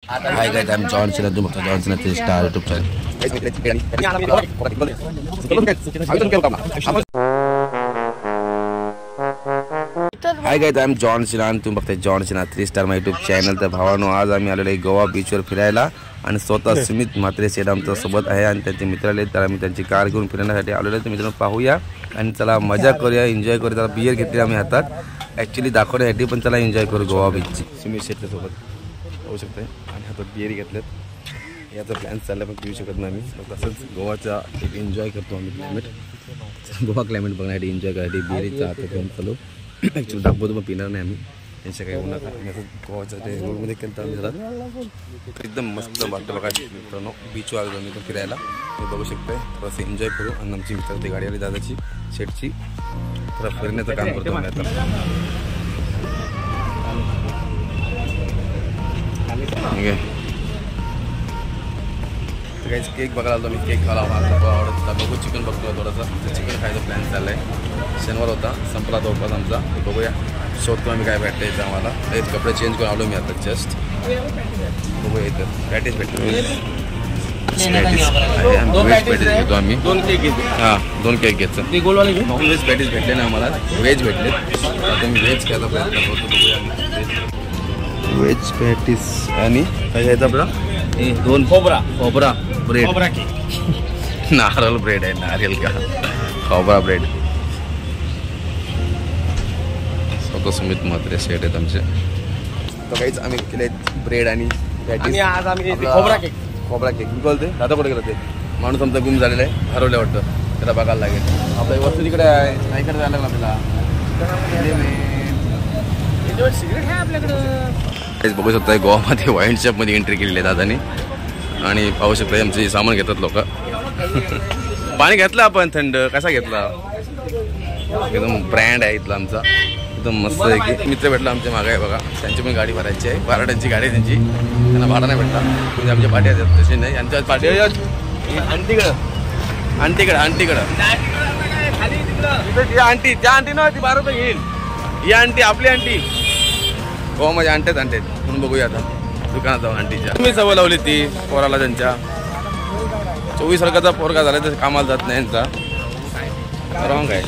Hi guys, I'm John Cena. Do John Cena 3 Star YouTube channel. Hi guys, I'm John Cena. तुम्ही बघताय John Sinha 3 star माझ्या YouTube channel. तर भावानो आज आम्ही आलेलो आहे गोवा बीचवर फिरायला आणि स्वतः सुमित म्हात्रे सेठ आमच्या सोबत आहे आणि त्यांचे मित्र आले. तर आम्ही त्यांची कार घेऊन फिरण्यासाठी आलेलो आहे. तर मित्रांनो पाहूया आणि चला मजा करूया, एन्जॉय करूया. त्याला बियर घेतली आम्ही हातात ॲक्च्युली दाखवण्यासाठी, पण चला एन्जॉय करू गोवा बीचची. सुमित सेठच्या सोबत पाहू शकते आणि हातात बियर घेतलेत. याचा प्लॅन चालला पण पिऊ शकत नाही आम्ही. तसंच गोवाचा एक एन्जॉय करतो आम्ही क्लायमेट. गोवा क्लायमेट बघण्यासाठी एन्जॉय करायसाठी बियरीचा हातात घेऊन चालू. ॲक्च्युली दाखवतो पण पिणार नाही आम्ही, त्यांच्या काही होणार नाही. असं गोवाच्या ते रोडमध्ये केलं तर आम्ही जरा एकदम मस्त वाटतं बघा मित्रांनो. बीचवर आलो आम्ही तो फिरायला, ते बघू शकतोय. थोडंसं एन्जॉय करू आणि आमची मित्र ती गाडी आली दादाची शेटची, थोडं फिरण्याचं काम करतो आम्ही आता. ठीक आहे काहीच केक बघायला आलो मी. केक खायला मला आवडत होता. बघू चिकन बघतो थोडंसं. चिकन खायचा प्लॅन चालला आहे. शनिवार होता, संपला जवळपास आमचा. बघूया शोधतो आम्ही काय भेटतं इथं आम्हाला. एक कपडे चेंज करून आलो मी आता जस्ट. बघूया इथं पॅटीस भेटतो. व्हेज पॅटीस घेतो आम्ही. 2 केक घेतो. हां 2 केक घ्यायचं. ते गोलवाले घेऊ. नॉन व्हेज पॅटीस भेटले ना आम्हाला, व्हेज भेटले. आता मी व्हेज खायचा प्रयत्न करतो. बघूया व्हेज पॅटीस आणि काय घ्यायचं आपला 2 खोबरा ब्रेड. नारळ ब्रेड आहे, नारियल का खोबरा ब्रेड. स्वतः सुमित म्हात्रे सेठ आहेत आमचे. तर काहीच आम्ही केले ब्रेड आणि पॅटीस. आज आम्ही खोबरा केक मी बोलते. दादा कुठे गेलं ते माणूस आमचा गुम झालेला आहे, हरवलं वाटतं. त्याला बघायला लागेल. आपल्या वस्तू तिकडे आहे, नाही इकडे जायला लागलं आपल्याला. सिगरेट आहे आपल्याकडं. बघू शकता गोवामध्ये वाईन शॉपमध्ये एंट्री केलेली आहे दादानी आणि पाहू शकता आमचे सामान घेतात लोक. पाणी घेतलं आपण थंड. कसा घेतला? एकदम ब्रँड आहे इथला आमचा, एकदम मस्त आहे की. मित्र भेटला आमच्या मागे आहे बघा, त्यांची पण गाडी भरायची आहे. बाराड्यांची गाडी आहे त्यांची, त्यांना भाडा नाही भेटला. म्हणजे आमच्या पाठी आहेत तसे नाही. यांच्या पाठी आंटीकडं आंटी, त्या आंटी ना ती 12 रुपये घेईल. ही आंटी आपली आंटी गोवामध्ये आणतात म्हणून बघूया आता दुकानात जाऊन आंटीच्या. तुम्ही सवय लावली ती पोराला त्यांच्या. 24 वर्षाचा पोरगा झाला तर कामाला जात नाही यांचा. रॉंग आहे.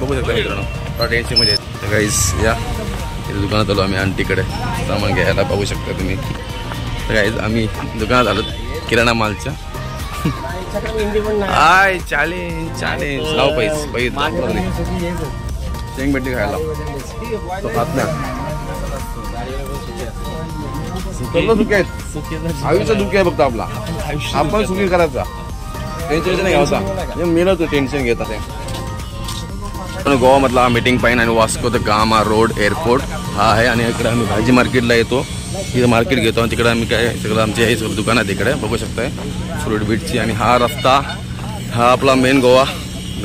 बघू शकता मित्रांनो थोडा टेन्शनमध्ये आहेत काहीच. या दुकानात आलो आम्ही आंटीकडे सामान घ्यायला. पाहू शकता तुम्ही. तर काहीच आम्ही दुकानात आलो किराणा मालच्या. आय चॅलेंज लाव पैसे शेंग भेटी खायला तो खात नाही. आयुष्य दुःखी आहे फक्त आपला. आपण सुखी करायचा, टेन्शन नाही घ्यायचा. मेला तो टेन्शन घेत आहे. गोवामधला मीटिंग पॉईंट आणि Vasco da gamma road airport हा आहे. आणि इकडे आम्ही भाजी मार्केटला येतो, तिथे मार्केट घेतो आणि तिकडे आम्ही काय सगळं आमचे हे सगळं दुकान आहे तिकडे बघू शकताय फ्रूट बीटची. आणि हा रस्ता हा आपला मेन गोवा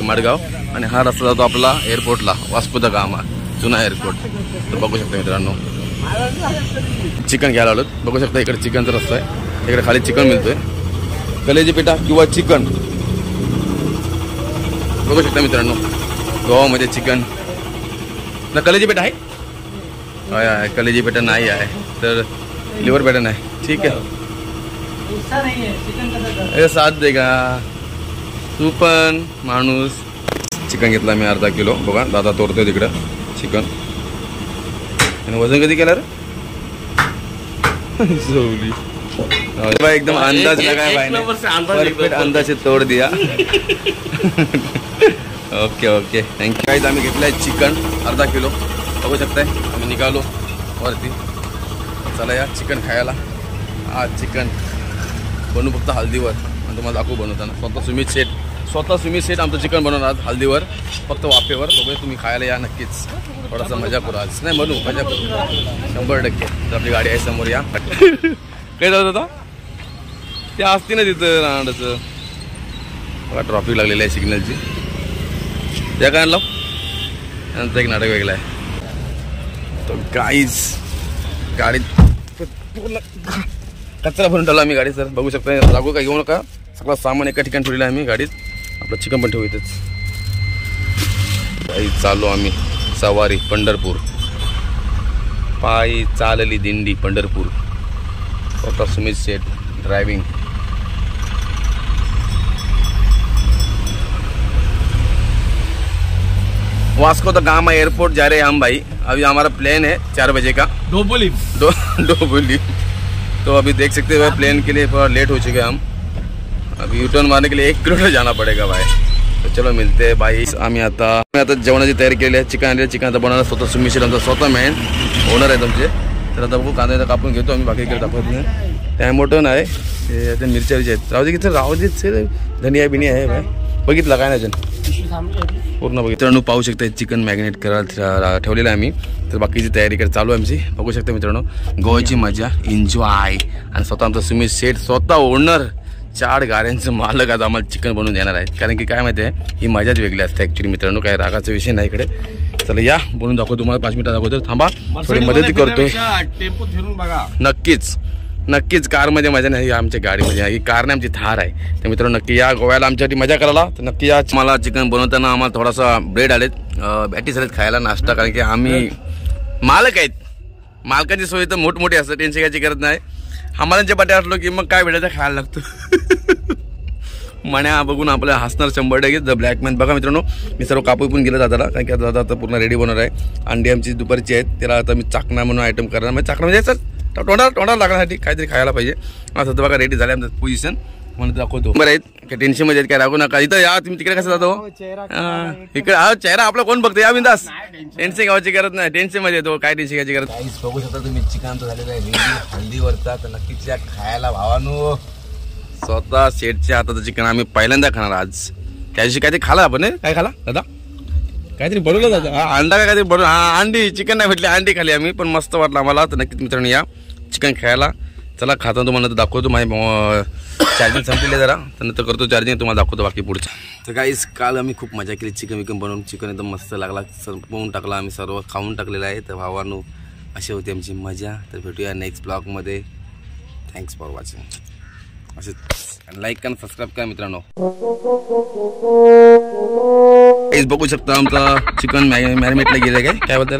मडगाव आणि हा रस्ता जातो आपला एअरपोर्टला वास्को द गामा जुना एअरपोर्ट. तर बघू शकता मित्रांनो चिकन घ्यायला आलो. बघू शकता इकडे चिकनचा रस्ता आहे. इकडे खाली चिकन मिळतोय, कलेजी पेटा किंवा चिकन. बघू शकता मित्रांनो गोवामध्ये चिकन ना. कलेजी पेटा आहे, कलेजी पेटा नाही आहे तर लिव्हर पेटा नाही. ठीक आहे साथ दे का तू पण माणूस. चिकन घेतला मी अर्धा किलो. बघा दादा तोडतोय तिकडं चिकन. आणि वजन कधी केलं रे? एकदम अंदाज लगाय भाई, परफेक्ट अंदाज तोड दिया. Okay thank you. काहीच आम्ही घेतलाय चिकन अर्धा किलो. बघू शकताय आम्ही निघालो वरती. चला या चिकन खायला. आज चिकन बनवू फक्त हल्दीवर आणि तुम्हाला दाखवू बनवताना. स्वतः सुमित सेठ आमचं चिकन बनवणार आज हल्दीवर फक्त वाफेवर. बघूया तुम्ही खायला या नक्कीच. थोडासा मजा करू आज. नाही बनवू मजा करू 100%. तर आपली गाडी आहे समोर या. काय जात होता ते असते ना तिथं राहण्याचं बघा. ट्रॉफिक लागलेली आहे सिग्नलची. त्या काय लाव त्यांचं एक नाटक वेगळं आहे. तर गाईज गाडीत पूर्ण कचरा भरून ठेवला आम्ही गाडी. सर बघू शकता लागू काय घेऊ नका. सगळं सामान एका ठिकाणी ठेवलेलं आहे आम्ही गाडीत. आपलं चिकन पण ठेवू इथंच. चालू आम्ही सवारी पंढरपूर. पायी चालली दिंडी पंढरपूर. स्वतः Sumit Sheth driving. Vasco da Gama airport जा रहे हैं हम भाई। अभी हमारा प्लेन है 4 बजे का, डोबोली। तो अभी देख सकते हो प्लेन के लिए थोड़ा लेट हो चुके हैं हम। अभी यू टर्न मारने के लिए 1 किलोमीटर जाना पड़ेगा भाई। तो चलो मिलते हैं भाई। आम्ही आता जेवणाची तयारी केली आहे। चिकन आणले, चिकन आता बनवणार स्वतः सुमित शेठ आमचा स्वतः मेन ओनर आहे तुमचे। तर आता बघू कांदा कापून घेतो आम्ही, बाकी इकडे दाखवत नाही। टॅमोटो नाही, ते मिरच्या आहेत, राहू दे की राहू दे, धनिया बिनिया आहे भाई। बघितलं काय नाही पूर्ण बघितलं। मित्रांनो पाहू शकता चिकन मॅरिनेट करायला ठेवलेलं आहे आम्ही। तर बाकीची तयारी चालू आहे आमची, बघू शकता मित्रांनो। गोव्याची मजा एन्जॉय। आणि स्वतः आमचा सुमित शेठ स्वतः ओनर, 4 गाड्यांचं मालक आज आम्हाला चिकन बनवून देणार आहे। कारण की काय माहिती आहे, ही मजाच वेगळी असते ॲक्च्युली मित्रांनो, काय रागाचा विषय नाही इकडे। चला या बनवून दाखवतो तुम्हाला, 5 मिनिटं दाखवतो। थांबा थोडी मदत करतोय। टेम्पो फिरून बघा। नक्कीच कारमध्ये मजा नाही, आमच्या गाडीमध्ये। ही कार नाही, आमची थार आहे। तर मित्रांनो नक्की या गोव्याला आमच्यासाठी मजा करायला। तर नक्की या। मला चिकन बनवताना आम्हाला थोडासा ब्रेड आलेत, बॅटीस आलेत खायला नाश्ता। कारण की आम्ही मालक आहेत, मालकाची सोय तर मोठमोठी असते, टेन्शन घ्यायची गरज नाही। आम्हाला जे बड्डे असलो की मग काय भेटायचं खायला लागतो। मण्या बघून आपल्याला हसणार 100%। द ब्लॅकमॅन बघा मित्रांनो, मी सर्व कापून पण गेलं दादाला, कारण की दादा आता पूर्ण रेडी बनवणार आहे। अंडी आमची दुपारची आहेत, त्याला आता मी चाकणा म्हणून आयटम करणार। म्हणजे चाकणा म्हणजे सर तोंडाला लागण्यासाठी काहीतरी खायला पाहिजे। असं तर बघा रेडी झाले आमचं पोझिशन, म्हणून दाखवतो। बरं आहेत काय टेन्शन मध्ये काय रागू नका। इथं या तुम्ही, तिकडे कसं जातो इकडे? हा चेहरा आपला कोण बघतो, या बिंदास, टेन्शन घ्यायची गरज नाही। टेन्शन मध्ये येतो, काय टेन्शन घ्यायची गरज नाही। बघू शकता तुम्ही चिकन झालेलं आहे रेडी हल्दीवरचा। तर नक्कीच या खायला भावानो। स्वतः शेठच्या हाताचं चिकन आम्ही पहिल्यांदा खाणार आज। त्या दिवशी काहीतरी खाला आपण, काय खाला दादा? काहीतरी बनवलं दादा, अंडा काहीतरी बनवलं। हा अंडी, चिकन नाही भेटली, अंडी खाली आम्ही, पण मस्त वाटलं आम्हाला। तर नक्कीच मित्रांनो या चिकन खायला। चला खाता तुम्हाला दाखवतो। माझी चार्जिंग संपलेली जरा, तर नंतर करतो चार्जिंग, तुम्हाला दाखवतो बाकी पुढचं। तर गाईस काल आम्ही खूप मजा केली चिकन विकन बनवून। चिकन एकदम मस्त लागला, संपवून टाकला आम्ही, सर्व खाऊन टाकलेलं आहे। तर भावानो अशी होती आमची मजा। तर भेटूया नेक्स्ट ब्लॉगमध्ये। Thanks for watching. असे लाईक करा, सबस्क्राईब करा मित्रांनो। बघू शकता आमचा चिकन मॅरिनेटला गेलं काय बोलतात